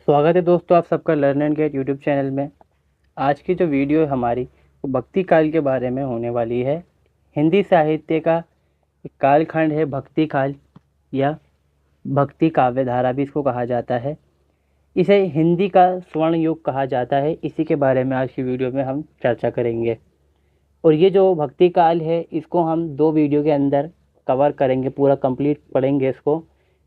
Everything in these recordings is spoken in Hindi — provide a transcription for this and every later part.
स्वागत है दोस्तों आप सबका learn and get YouTube channel में। आज की जो वीडियो है हमारी वो भक्ति काल के बारे में होने वाली है। हिंदी साहित्य का एक कालखंड है भक्ति काल या भक्ति काव्य धारा भी इसको कहा जाता है। इसे हिंदी का स्वर्ण युग कहा जाता है। इसी के बारे में आज की वीडियो में हम चर्चा करेंगे। और ये जो भक्ति काल है इसको हम 2 वीडियो के अंदर कवर करेंगे, पूरा कंप्लीट पढ़ेंगे इसको।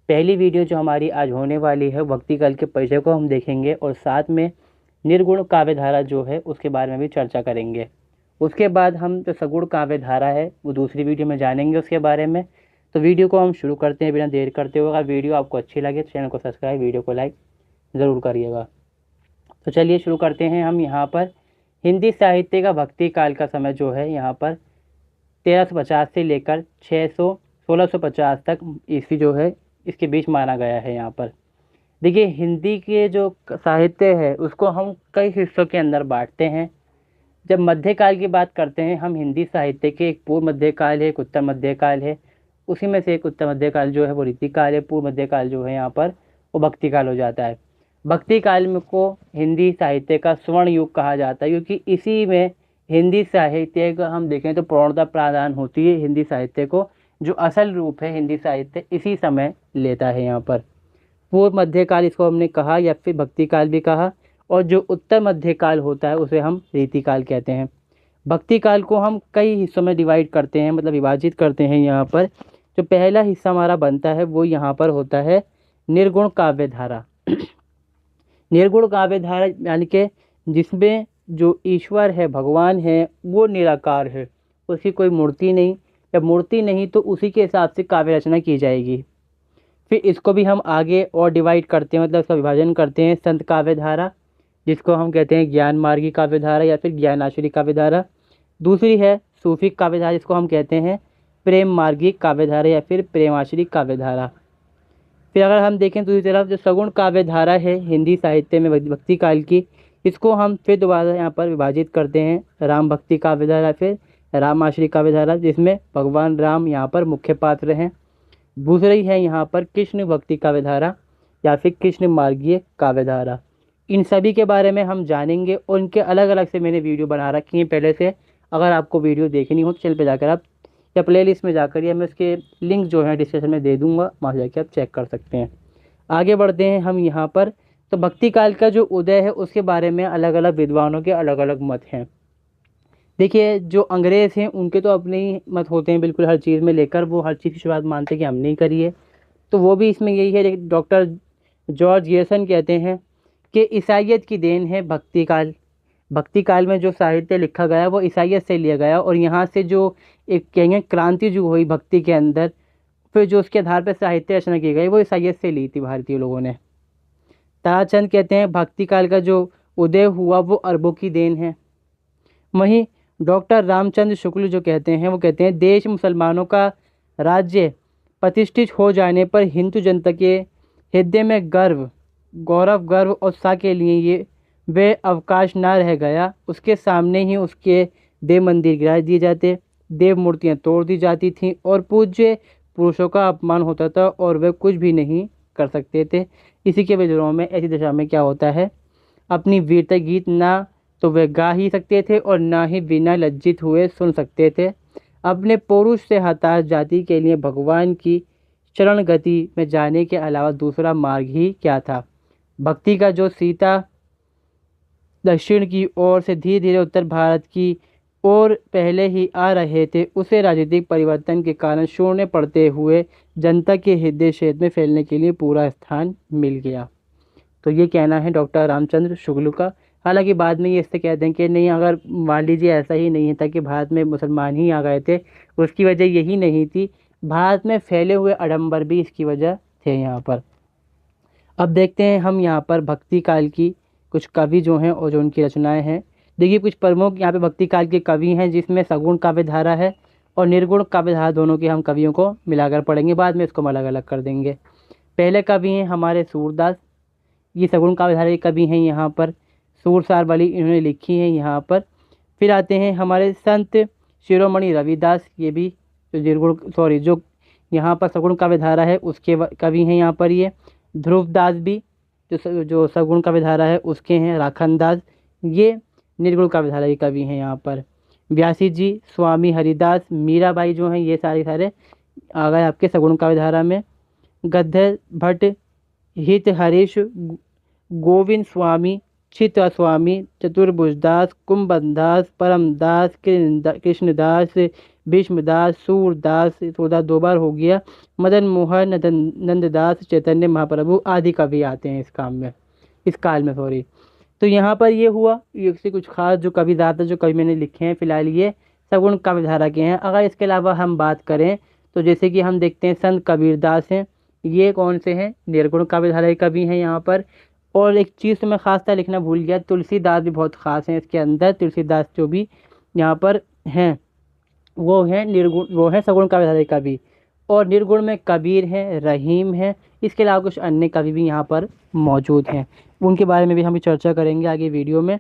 पहली वीडियो जो हमारी आज होने वाली है भक्ति काल के परिचय को हम देखेंगे और साथ में निर्गुण काव्य धारा जो है उसके बारे में भी चर्चा करेंगे। उसके बाद हम जो सगुण काव्य धारा है वो दूसरी वीडियो में जानेंगे उसके बारे में। तो वीडियो को हम शुरू करते हैं बिना देर करते हुए। अगर वीडियो आपको अच्छी लगे तो चैनल को सब्सक्राइब, वीडियो को लाइक ज़रूर करिएगा। तो चलिए शुरू करते हैं। हम यहाँ पर हिंदी साहित्य का भक्ति काल का समय जो है यहाँ पर 1350 से लेकर 1650 तक ईस्वी जो है इसके बीच माना गया है। यहाँ पर देखिए हिंदी के जो साहित्य है उसको हम कई हिस्सों के अंदर बांटते हैं। जब मध्यकाल की बात करते हैं हम हिंदी साहित्य के एक पूर्व मध्यकाल है, एक उत्तर मध्यकाल है। उसी में से एक उत्तर मध्यकाल जो है वो रीतिकाल है, पूर्व मध्यकाल जो है यहाँ पर वो भक्ति काल हो जाता है। भक्ति काल में को हिंदी साहित्य का स्वर्ण युग कहा जाता है क्योंकि इसी में हिंदी साहित्य का हम देखें तो पूर्णता प्रदान होती है। हिंदी साहित्य को जो असल रूप है हिंदी साहित्य इसी समय लेता है। यहाँ पर पूर्व मध्यकाल इसको हमने कहा या फिर भक्ति काल भी कहा, और जो उत्तर मध्यकाल होता है उसे हम रीतिकाल कहते हैं। भक्ति काल को हम कई हिस्सों में डिवाइड करते हैं, मतलब विभाजित करते हैं। यहाँ पर जो पहला हिस्सा हमारा बनता है वो यहाँ पर होता है निर्गुण काव्य धारा। निर्गुण काव्य धारा यानी कि जिसमें जो ईश्वर है, भगवान है, वो निराकार है, उसकी कोई मूर्ति नहीं। जब मूर्ति नहीं तो उसी के हिसाब से काव्य रचना की जाएगी। फिर इसको भी हम आगे और डिवाइड करते हैं, मतलब इसका विभाजन करते हैं संत काव्य धारा, जिसको हम कहते हैं ज्ञान मार्गी काव्य धारा या फिर ज्ञानाश्री काव्य धारा। दूसरी है सूफी काव्य धारा, जिसको हम कहते हैं प्रेम मार्गी काव्य धारा या फिर प्रेमाश्री काव्य धारा। फिर अगर हम देखें दूसरी तरफ जो सगुण काव्य धारा है हिंदी साहित्य में भक्ति काल की, इसको हम फिर दोबारा यहाँ पर विभाजित करते हैं राम भक्ति काव्य धारा फिर रामाश्री काव्य धारा, जिसमें भगवान राम यहाँ पर मुख्य पात्र हैं। दूसरी है यहाँ पर कृष्ण भक्ति काव्य धारा या फिर कृष्ण मार्गीय काव्य धारा। इन सभी के बारे में हम जानेंगे और इनके अलग अलग से मैंने वीडियो बना रखी हैं पहले से। अगर आपको वीडियो देखनी हो तो चैनल पे जाकर आप या प्ले लिस्ट में जाकर या मैं उसके लिंक जो है डिस्क्रिप्शन में दे दूँगा, वहाँ जाकर आप चेक कर सकते हैं। आगे बढ़ते हैं हम यहाँ पर। तो भक्ति काल का जो उदय है उसके बारे में अलग अलग विद्वानों के अलग अलग मत हैं। देखिए जो अंग्रेज़ हैं उनके तो अपने ही मत होते हैं बिल्कुल हर चीज़ में लेकर, वो हर चीज़ की शुरुआत मानते हैं कि हमने ही करी है। तो वो भी इसमें यही है। डॉक्टर जॉर्ज गियर्सन कहते हैं कि ईसाइयत की देन है भक्ति काल। भक्ति काल में जो साहित्य लिखा गया वो ईसाइयत से लिया गया और यहाँ से जो एक कहेंगे क्रांति जो हुई भक्ति के अंदर, फिर जो उसके आधार पर साहित्य रचना की गई वो ईसाइयत से ली थी भारतीय लोगों ने। ताराचंद कहते हैं भक्ति काल का जो उदय हुआ वो अरबों की देन है। वहीं डॉक्टर रामचंद्र शुक्ल जो कहते हैं वो कहते हैं देश मुसलमानों का राज्य प्रतिष्ठित हो जाने पर हिंदू जनता के हृदय में गौरव और उत्साह के लिए ये वे अवकाश न रह गया। उसके सामने ही उसके देव मंदिर गिरा दिए जाते, देव मूर्तियाँ तोड़ दी जाती थीं और पूज्य पुरुषों का अपमान होता था और वे कुछ भी नहीं कर सकते थे। इसी के विद्रोह में ऐसी दशा में क्या होता है, अपनी वीरता गीत ना तो वे गा ही सकते थे और ना ही बिना लज्जित हुए सुन सकते थे। अपने पौरुष से हताश जाति के लिए भगवान की चरण गति में जाने के अलावा दूसरा मार्ग ही क्या था। भक्ति का जो सीता दक्षिण की ओर से धीरे धीरे उत्तर भारत की ओर पहले ही आ रहे थे, उसे राजनीतिक परिवर्तन के कारण शून्य पड़ते हुए जनता के हृदय क्षेत्र में फैलने के लिए पूरा स्थान मिल गया। तो ये कहना है डॉक्टर रामचंद्र शुक्ल का। हालांकि बाद में ये इससे कहते हैं कि नहीं, अगर मान लीजिए ऐसा ही नहीं था कि भारत में मुसलमान ही आ गए थे, उसकी वजह यही नहीं थी, भारत में फैले हुए आडंबर भी इसकी वजह थे यहाँ पर। अब देखते हैं हम यहाँ पर भक्ति काल की कुछ कवि जो हैं और जो उनकी रचनाएं हैं। देखिए कुछ प्रमुख यहाँ पे भक्ति काल के कवि हैं जिसमें सगुण काव्य धारा है और निर्गुण काव्य धारा, दोनों के हम कवियों को मिलाकर पढ़ेंगे, बाद में इसको हम अलग अलग कर देंगे। पहले कवि हैं हमारे सूरदास, ये सगुण काव्य धारा के कवि हैं। यहाँ पर सूरसार वाली इन्होंने लिखी है यहाँ पर। फिर आते हैं हमारे संत शिरोमणि रविदास, ये भी जो यहाँ पर सगुण काव्य धारा है उसके कवि हैं यहाँ पर। ये ध्रुवदास भी जो सगुण काव्य धारा है उसके हैं। राखन दास ये निर्गुण काव्य धारा के कवि हैं यहाँ पर। व्यासी जी, स्वामी हरिदास, मीराबाई जो हैं ये सारे आ गए आपके सगुण काव्य धारा में। गद्दर भट्ट, हित हरीश, गोविंद स्वामी, चित्त स्वामी, चतुर्भुजदास, कुंभदास, परमदास, कृष्णदास, भीष्मदास, सूरदास, सूरदास दो बार हो गया, मदन मोहन, नंददास, चैतन्य महाप्रभु आदि कवि आते हैं इस काल में सॉरी। तो यहाँ पर ये हुआ, ये से कुछ खास जो कवि ज़्यादा जो कवि मैंने लिखे हैं फिलहाल ये सगुण काव्य धारा के हैं। अगर इसके अलावा हम बात करें तो जैसे कि हम देखते हैं संत कबीरदास हैं, ये कौन से हैं, निर्गुण काव्य धारा के कवि हैं यहाँ पर। और एक चीज़ तो मैं खास लिखना भूल गया, तुलसीदास भी बहुत खास हैं इसके अंदर। तुलसीदास जो भी यहाँ पर हैं वो हैं निर्गुण, वो हैं सगुण काव्य धारा के कवि। और निर्गुण में कबीर हैं, रहीम हैं, इसके अलावा कुछ अन्य कवि भी यहाँ पर मौजूद हैं, उनके बारे में भी हम चर्चा करेंगे आगे वीडियो में।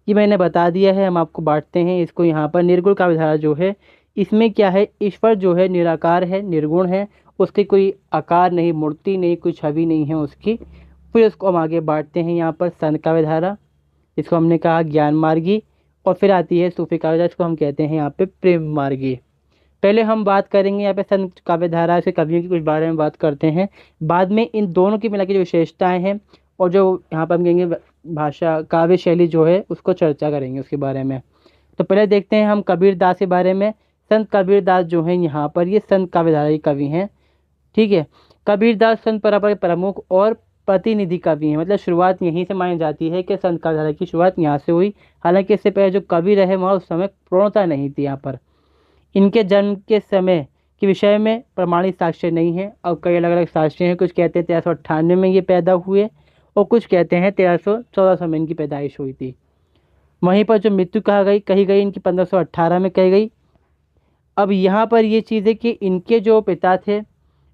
ये मैंने बता दिया है, हम आपको बांटते हैं इसको यहाँ पर। निर्गुण काव्य धारा जो है इसमें क्या है, ईश्वर जो है निराकार है, निर्गुण है, उसकी कोई आकार नहीं, मूर्ति नहीं, कोई छवि नहीं है उसकी। फिर उसको हम आगे बांटते हैं यहाँ पर संत काव्य धारा, इसको हमने कहा ज्ञान मार्गी, और फिर आती है सूफी काव्य धारा, इसको हम कहते हैं यहाँ पे प्रेम मार्गी। पहले हम बात करेंगे यहाँ पे संत काव्य धारा से कवियों की कुछ बारे में बात करते हैं, बाद में इन दोनों की मिला के जो विशेषताएँ हैं और जो यहाँ पर हम कहेंगे भाषा काव्य शैली जो है उसको चर्चा करेंगे उसके बारे में। तो पहले देखते हैं हम कबीरदास के बारे में। संत कबीरदास जो हैं यहाँ पर ये संत काव्य धारा के कवि हैं, ठीक है। कबीरदास संत परंपरा के प्रमुख और प्रतिनिधि कवि हैं, मतलब शुरुआत यहीं से मानी जाती है कि संत काव्य धारा की शुरुआत यहाँ से हुई। हालांकि इससे पहले जो कवि रहे वहाँ उस समय पूर्णता नहीं थी यहाँ पर। इनके जन्म के समय के विषय में प्रमाणित साक्ष्य नहीं है, और कई अलग अलग साक्ष्य हैं। कुछ कहते हैं 1398 में ये पैदा हुए और कुछ कहते हैं 1314 में इनकी पैदाइश हुई थी। वहीं पर जो मृत्यु कही गई इनकी 1518 में कही गई। अब यहाँ पर ये चीज़ है कि इनके जो पिता थे,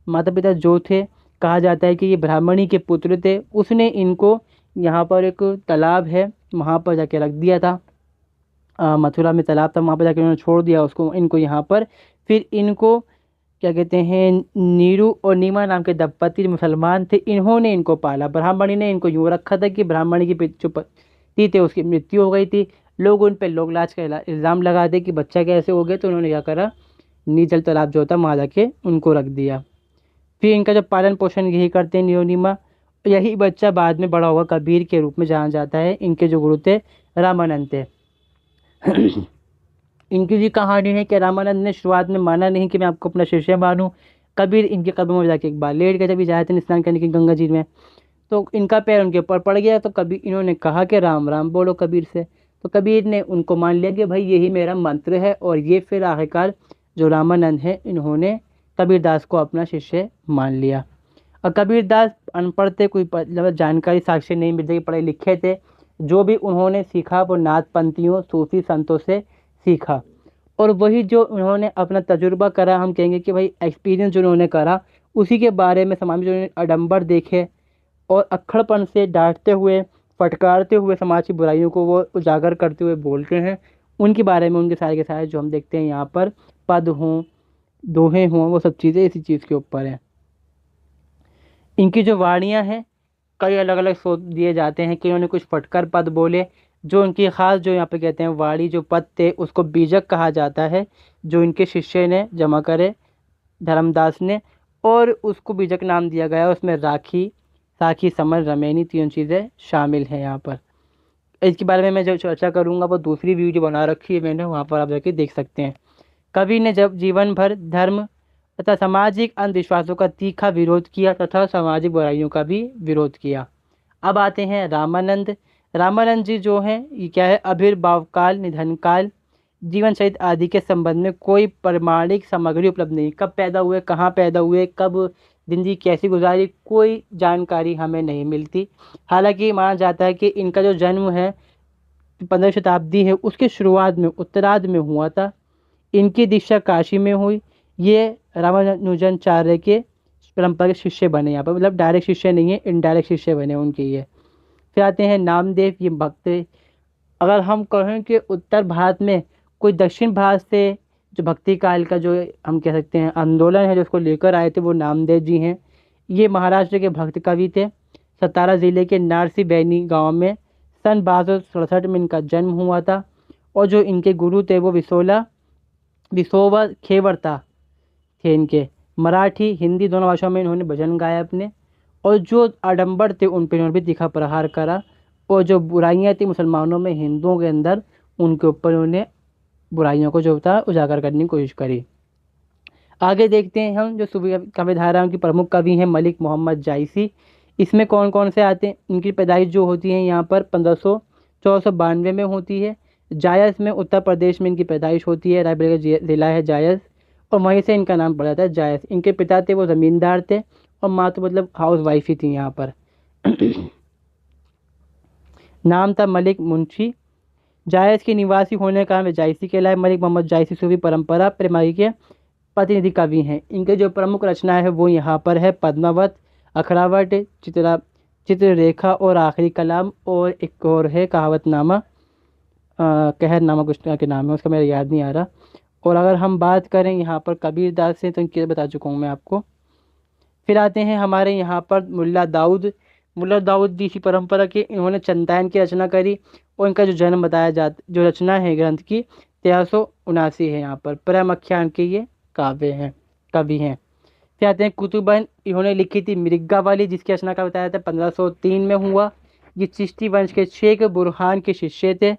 माता पिता जो थे, कहा जाता है कि ये ब्राह्मणी के पुत्र थे। उसने इनको यहाँ पर एक तालाब है वहाँ पर जाके रख दिया था, मथुरा में तालाब था, वहाँ पर जाके उन्होंने छोड़ दिया उसको, इनको यहाँ पर। फिर इनको क्या कहते हैं, नीरू और नीमा नाम के दंपति मुसलमान थे, इन्होंने इनको पाला। ब्राह्मणी ने इनको यूँ रखा था कि ब्राह्मणी की जो पति थे उसकी मृत्यु हो गई थी। लोग उन पर लोग लाज का इल्ज़ाम लगा दे कि बच्चा कैसे हो गया, तो उन्होंने क्या करा, नीजल तालाब जो होता वहाँ जाके उनको रख दिया। फिर इनका जो पालन पोषण यही करते हैं नीमा, यही बच्चा बाद में बड़ा हुआ कबीर के रूप में जाना जाता है। इनके जो गुरु थे रामानंद थे। इनकी जी कहानी है कि रामानंद ने शुरुआत में माना नहीं कि मैं आपको अपना शिष्य मानूं। कबीर इनके कदमों में जाके एक बार लेट गए, जब जाए थे स्नान करने की गंगा जी में, तो इनका पैर उनके ऊपर पड़ गया। तो कबीर इन्होंने कहा कि राम राम बोलो कबीर से, तो कबीर ने उनको मान लिया कि भाई यही मेरा मंत्र है। और ये फिर आखिरकार जो रामानंद है इन्होंने कबीरदास को अपना शिष्य मान लिया। और कबीरदास अनपढ़ थे, कोई मतलब जानकारी साक्ष्य नहीं मिलते, पढ़े लिखे थे। जो भी उन्होंने सीखा वो नाथ पंथियों सूफी संतों से सीखा, और वही जो उन्होंने अपना तजुर्बा करा, हम कहेंगे कि भाई एक्सपीरियंस जो उन्होंने करा, उसी के बारे में समाज में जो उन्होंने आडंबर देखे और अक्खड़पन से डांटते हुए, फटकारते हुए समाज की बुराइयों को वो उजागर करते हुए बोलते हैं, उनके बारे में उनके सारे के सारे जो हम देखते हैं यहाँ पर पद हों, दोहे हों, वो सब चीज़ें इसी चीज़ के ऊपर हैं। इनकी जो वाणियाँ हैं कई अलग अलग सोच दिए जाते हैं कि उन्होंने कुछ फटकर पद बोले। जो उनकी ख़ास जो यहाँ पे कहते हैं वाणी जो पद थे उसको बीजक कहा जाता है, जो इनके शिष्य ने जमा करे धर्मदास ने, और उसको बीजक नाम दिया गया। उसमें राखी, साखी, समर, रमैनी तीन चीज़ें शामिल हैं यहाँ पर। इसके बारे में मैं जो चर्चा करूँगा वो दूसरी वीडियो बना रखी है मैंने, वहाँ पर आप जाके देख सकते हैं। कवि ने जब जीवन भर धर्म तथा सामाजिक अंधविश्वासों का तीखा विरोध किया तथा सामाजिक बुराइयों का भी विरोध किया। अब आते हैं रामानंद। रामानंद जी जो हैं ये क्या है, आविर्भाव काल, निधन काल, जीवन चरित्र आदि के संबंध में कोई प्रमाणिक सामग्री उपलब्ध नहीं। कब पैदा हुए, कहाँ पैदा हुए, कब जिंदगी कैसी गुजारी, कोई जानकारी हमें नहीं मिलती। हालांकि माना जाता है कि इनका जो जन्म है 15वीं शताब्दी है उसके शुरुआत में उत्तरार्ध में हुआ था। इनकी दीक्षा काशी में हुई। ये रामानुजाचार्य के परंपरा के शिष्य बने यहाँ पर, मतलब डायरेक्ट शिष्य नहीं है, इनडायरेक्ट शिष्य बने उनके ये। फिर आते हैं नामदेव, ये भक्त। अगर हम कहें कि उत्तर भारत में कोई दक्षिण भारत से जो भक्ति काल का जो हम कह सकते हैं आंदोलन है जो उसको लेकर आए थे वो नामदेव जी हैं। ये महाराष्ट्र के भक्त कवि थे। सतारा ज़िले के नारसी बैनी गांव में सन 1267 में इनका जन्म हुआ था। और जो इनके गुरु थे वो विसोबा खेवरता थे इनके। मराठी हिंदी दोनों भाषाओं में इन्होंने भजन गाए अपने। और जो आडंबर थे उन पर इन्होंने भी तीखा प्रहार करा। और जो बुराइयां थी मुसलमानों में, हिंदुओं के अंदर, उनके ऊपर उन्होंने बुराइयों को जो था उजागर करने की कोशिश करी। आगे देखते हैं हम जो सूफी काव्य धाराओं की प्रमुख कवि हैं मलिक मोहम्मद जायसी। इसमें कौन कौन से आते हैं? इनकी पैदाइश जो होती है यहाँ पर 1492 में होती है। जायस में उत्तर प्रदेश में इनकी पैदाइश होती है, रायबरेली का ज़िला है जायस, और वहीं से इनका नाम पड़ा जाता है जायस। इनके पिता थे वो ज़मींदार थे और माँ तो मतलब हाउस वाइफ ही थी यहाँ पर। नाम था मलिक मुंशी। जायस के निवासी होने का वे जायसी कहलाए। मलिक मोहम्मद जायसी सूफी परंपरा प्रेमाई के प्रतिनिधि कवि हैं। इनके जो प्रमुख रचनाएं है वो यहाँ पर है पद्मावत, अखरावट, चित्ररेखा और आखिरी कलाम, और एक और है कहावतनामा, कहरनामा कुछ के नाम है उसका, मेरा याद नहीं आ रहा। और अगर हम बात करें यहाँ पर कबीरदास से तो इनके बता चुका हूँ मैं आपको। फिर आते हैं हमारे यहाँ पर मुल्ला दाऊद भी इसी परंपरा के, इन्होंने चंदायन की रचना करी। और इनका जो जन्म बताया जाता, जो रचना है ग्रंथ की 1379 है। यहाँ पर प्रेमाख्यान के ये काव्य हैं, कवि हैं। फिर आते हैं कुतुबन, इन्होंने लिखी थी मृगा वाली, जिसकी रचना का बताया था 1503 में हुआ। ये चिश्ती वंश के शेख बुरहान के शिष्य थे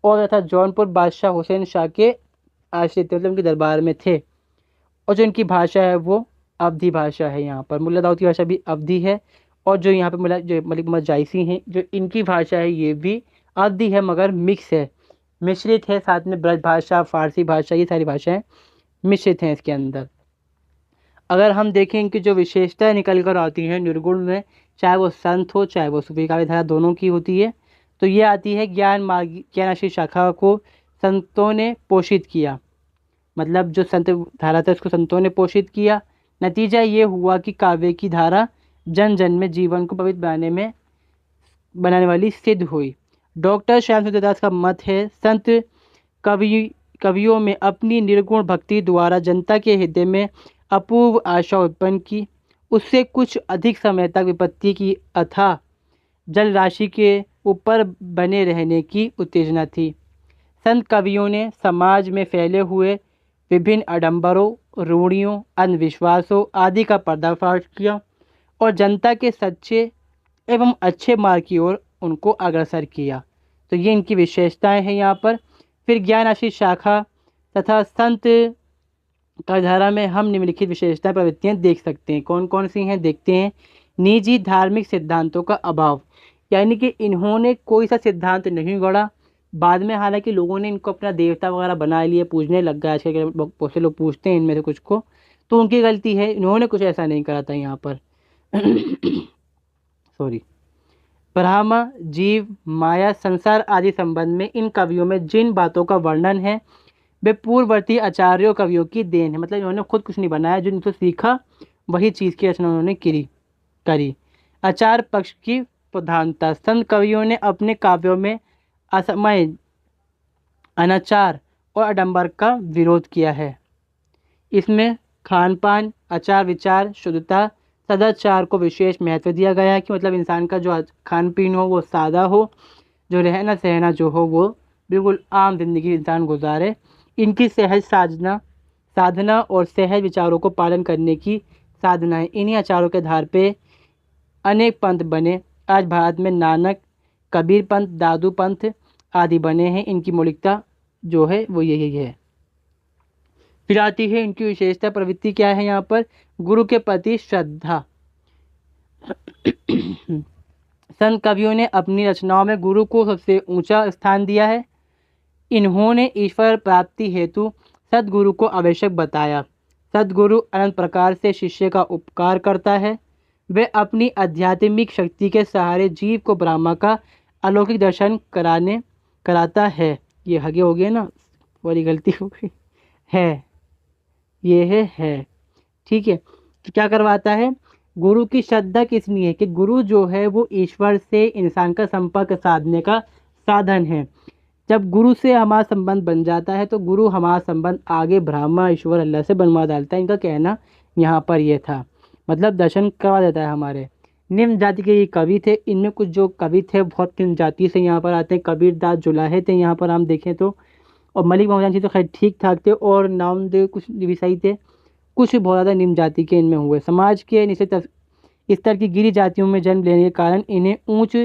और तथा जौनपुर बादशाह हुसैन शाह के आश्रित थे, मतलब उनके दरबार में थे। और जो इनकी भाषा है वो अवधी भाषा है। यहाँ पर मुल्ला दाऊद की भाषा भी अवधी है। और जो यहाँ पर जो मलिक मोहम्मद जायसी हैं, जो इनकी भाषा है ये भी अवधी है मगर मिक्स है, मिश्रित है। साथ में ब्रज भाषा, फारसी भाषा, ये सारी भाषाएं मिश्रित हैं इसके अंदर। अगर हम देखें इनकी जो विशेषताएं निकल कर आती हैं निर्गुण में, चाहे वो संत हो चाहे वो सूफी काव्य धारा, दोनों की होती है। तो ये आती है ज्ञान आश्रित शाखा को संतों ने पोषित किया, मतलब जो संत धारा था उसको संतों ने पोषित किया। नतीजा ये हुआ कि काव्य की धारा जन जन में जीवन को पवित्र बनाने वाली सिद्ध हुई। डॉक्टर श्याम सुंदर दास का मत है, संत कवियों में अपनी निर्गुण भक्ति द्वारा जनता के हृदय में अपूर्व आशा उत्पन्न की। उससे कुछ अधिक समय तक विपत्ति की अथाह जल राशि के ऊपर बने रहने की उत्तेजना थी। संत कवियों ने समाज में फैले हुए विभिन्न आडंबरों, रूढ़ियों, अंधविश्वासों आदि का पर्दाफाश किया और जनता के सच्चे एवं अच्छे मार्ग की ओर उनको अग्रसर किया। तो ये इनकी विशेषताएं हैं यहाँ पर। फिर ज्ञान आश्रित शाखा तथा संत काव्यधारा में हम निम्नलिखित विशेषताएं प्रवृत्तियां देख सकते हैं। कौन कौन सी हैं देखते हैं। निजी धार्मिक सिद्धांतों का अभाव, यानी कि इन्होंने कोई सा सिद्धांत नहीं गढ़ा। बाद में हालांकि लोगों ने इनको अपना देवता वगैरह बना लिए, पूजने लग गए। आजकल के बहुत से लोग पूछते हैं इनमें से कुछ को, तो उनकी गलती है, इन्होंने कुछ ऐसा नहीं करा था यहाँ पर। सॉरी। ब्रह्मा, जीव, माया, संसार आदि संबंध में इन कवियों में जिन बातों का वर्णन है वे पूर्ववर्ती आचार्यों कवियों की देन है। मतलब इन्होंने खुद कुछ नहीं बनाया, जो इनको सीखा वही चीज़ की रचना उन्होंने करी। आचार पक्ष की प्रधानता, संत कवियों ने अपने काव्यों में असमय, अनाचार और आडंबर का विरोध किया है। इसमें खान पान, आचार विचार, शुद्धता, सदाचार को विशेष महत्व दिया गया है कि मतलब इंसान का जो खान पीन हो वो सादा हो, जो रहना सहना जो हो वो बिल्कुल आम जिंदगी इंसान गुजारे। इनकी सहज साधना और सहज विचारों को पालन करने की साधना है। इन्हीं आचारों के आधार पे अनेक पंथ बने। आज भारत में नानक, कबीर पंथ, दादू पंथ आदि बने हैं। इनकी मौलिकता जो है वो यही है। फिर आती है इनकी विशेषता प्रवृत्ति क्या है यहाँ पर। गुरु के प्रति श्रद्धा। संत कवियों ने अपनी रचनाओं में गुरु को सबसे ऊंचा स्थान दिया है। इन्होंने ईश्वर प्राप्ति हेतु सद्गुरु को आवश्यक बताया। सद्गुरु अनंत प्रकार से शिष्य का उपकार करता है। वे अपनी आध्यात्मिक शक्ति के सहारे जीव को ब्रह्मा का अलौकिक दर्शन कराता है। ये आगे हो गया ना, बड़ी गलती हो गई है, ये है ठीक है। तो क्या करवाता है, गुरु की श्रद्धा किसनी है कि गुरु जो है वो ईश्वर से इंसान का संपर्क साधने का साधन है। जब गुरु से हमारा संबंध बन जाता है तो गुरु हमारा संबंध आगे ब्रह्मा, ईश्वर, अल्लाह से बनवा डालता है। इनका कहना यहाँ पर यह था, मतलब दर्शन करवा देता है हमारे। निम्न जाति के ये कवि थे। इनमें कुछ जो कवि थे बहुत निम्न जाति से यहाँ पर आते हैं। कबीरदास जुलाहे थे यहाँ पर हम देखें तो, और मलिक मोहम्मद जी तो खैर ठीक ठाक थे, और नामदेव कुछ भी सही थे, कुछ बहुत ज़्यादा निम्न जाति के इनमें हुए। समाज के निचले स्तर की गिरी जातियों में जन्म लेने के कारण इन्हें उच्च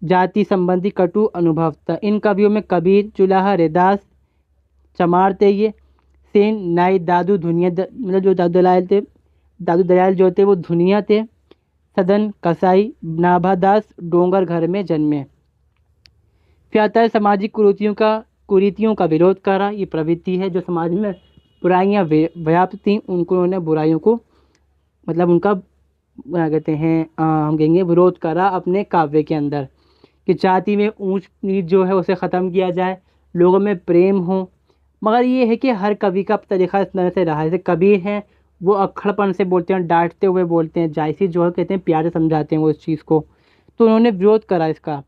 जाति संबंधी कटु अनुभव था। इन कवियों में कबीर, जुलाहा, रैदास, चमार थे ये, सेन, नाई, दादू, धुनिया मतलब जो दादू दयाल जो थे वो धुनिया थे, सदन, कसाई, नाभादास डोंगर घर में जन्मे। फिर आता है सामाजिक कुरीतियों का विरोध करा। ये प्रवृत्ति है जो समाज में बुराइयां व्याप्त थीं, उनको उन्होंने बुराइयों को मतलब उनका क्या कहते हैं हम कहेंगे विरोध करा अपने काव्य के अंदर, कि जाति में ऊंच नीच जो है उसे ख़त्म किया जाए, लोगों में प्रेम हो। मगर ये है कि हर कवि का तरीका इस तरह से रहा है। जैसे कबीर हैं वो अक्खड़पन से बोलते हैं, डांटते हुए बोलते हैं, जायसी जो है कहते हैं प्यार से समझाते हैं वो इस चीज़ को। तो उन्होंने विरोध करा इसका,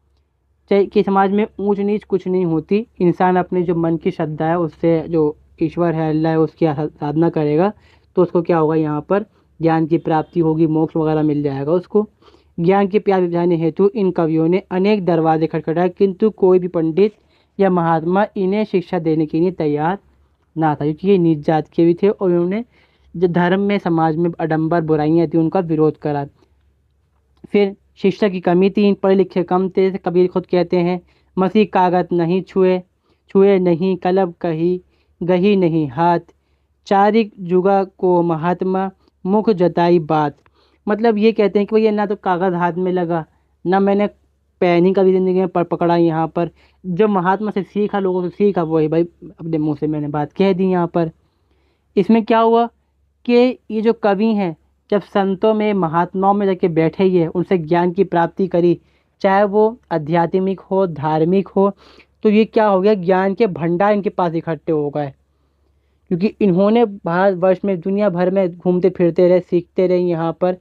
चाहे कि समाज में ऊंच नीच कुछ नहीं होती, इंसान अपने जो मन की श्रद्धा है उससे जो ईश्वर है अल्लाह है उसकी साधना करेगा तो उसको क्या होगा, यहाँ पर ज्ञान की प्राप्ति होगी, मोक्ष वगैरह मिल जाएगा उसको। ज्ञान के प्यार बुझाने हेतु इन कवियों ने अनेक दरवाजे खटखटाए, किंतु कोई भी पंडित या महात्मा इन्हें शिक्षा देने के लिए तैयार ना था, क्योंकि ये नीच जात के भी थे और उन्होंने जो धर्म में समाज में आडंबर बुराइयाँ थी उनका विरोध करा। फिर शिक्षा की कमी थी, पढ़े लिखे कम थे। कबीर खुद कहते हैं, मसीह कागज नहीं छुए नहीं कलम कही गही नहीं हाथ, चारिक जुगा को महात्मा मुख जताई बात। मतलब ये कहते हैं कि भैया ना तो कागज़ हाथ में लगा, ना मैंने पेन ही कभी ज़िंदगी में पकड़ा। यहाँ पर जो महात्मा से सीखा, लोगों से सीखा, वही भाई अपने मुंह से मैंने बात कह दी यहाँ पर। इसमें क्या हुआ कि ये जो कवि हैं जब संतों में महात्माओं में जाके बैठे ही है, उनसे ज्ञान की प्राप्ति करी, चाहे वो आध्यात्मिक हो धार्मिक हो, तो ये क्या हो गया, ज्ञान के भंडार इनके पास इकट्ठे हो गए। क्योंकि इन्होंने भारतवर्ष में दुनिया भर में घूमते फिरते रहे, सीखते रहे यहाँ पर।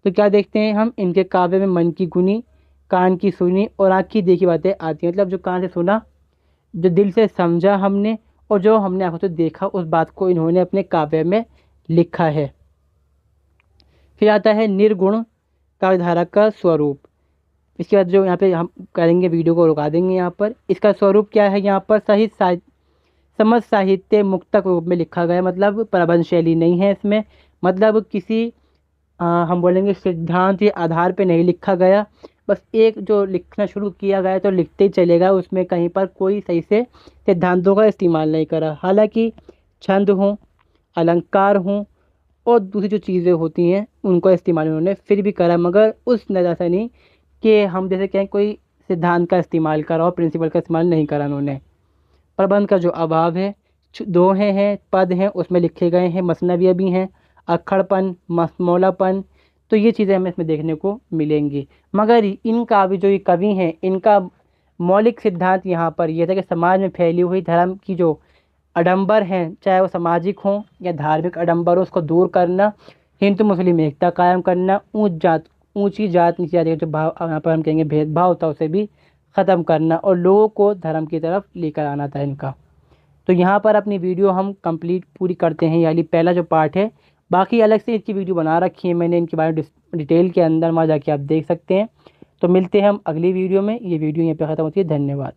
तो क्या देखते हैं हम, इनके काव्य में मन की गुनी, कान की सुनी और आँख की देखी बातें आती हैं। मतलब जो कान से सुना, जो दिल से समझा हमने, और जो हमने आंखों से देखा, उस बात को इन्होंने अपने काव्य में लिखा है। फिर आता है निर्गुण काव्यधारा का स्वरूप। इसके बाद जो यहाँ पे हम करेंगे, वीडियो को रुका देंगे यहाँ पर। इसका स्वरूप क्या है, यहाँ पर समस्त साहित्य मुक्तक रूप में लिखा गया, मतलब प्रबंध शैली नहीं है इसमें, मतलब किसी हम बोलेंगे सिद्धांत के आधार पे नहीं लिखा गया। बस एक जो लिखना शुरू किया गया तो लिखते ही चलेगा, उसमें कहीं पर कोई सही से सिद्धांतों का इस्तेमाल नहीं करा। हालांकि छंद हों, अलंकार हों और दूसरी जो चीज़ें होती हैं उनका इस्तेमाल उन्होंने फिर भी करा, मगर उस नज़र से नहीं कि हम जैसे कहें कोई सिद्धांत का इस्तेमाल करा और प्रिंसिपल का इस्तेमाल नहीं करा उन्होंने। प्रबंध का जो अभाव है, दोहे हैं, पद हैं, उसमें लिखे गए हैं, मसनवियाँ भी हैं, अक्खड़पन, मसमौलापन, तो ये चीज़ें हमें इसमें देखने को मिलेंगी। मगर इनका भी जो ये कवि हैं, इनका मौलिक सिद्धांत यहाँ पर यह था कि समाज में फैली हुई धर्म की जो आडंबर हैं, चाहे वो सामाजिक हों या धार्मिक आडंबर हो, उसको दूर करना, हिंदू मुस्लिम एकता कायम करना, ऊंची जात नीची जाति जो भाव यहाँ पर हम कहेंगे भेदभाव था उसे भी ख़त्म करना, और लोगों को धर्म की तरफ लेकर आना था इनका। तो यहाँ पर अपनी वीडियो हम कंप्लीट पूरी करते हैं, यानी पहला जो पार्ट है। बाकी अलग से इसकी वीडियो बना रखी है मैंने इनके बारे में डिटेल के अंदर, वहाँ जाके आप देख सकते हैं। तो मिलते हैं हम अगली वीडियो में। ये वीडियो यहाँ पे ख़त्म होती है। धन्यवाद।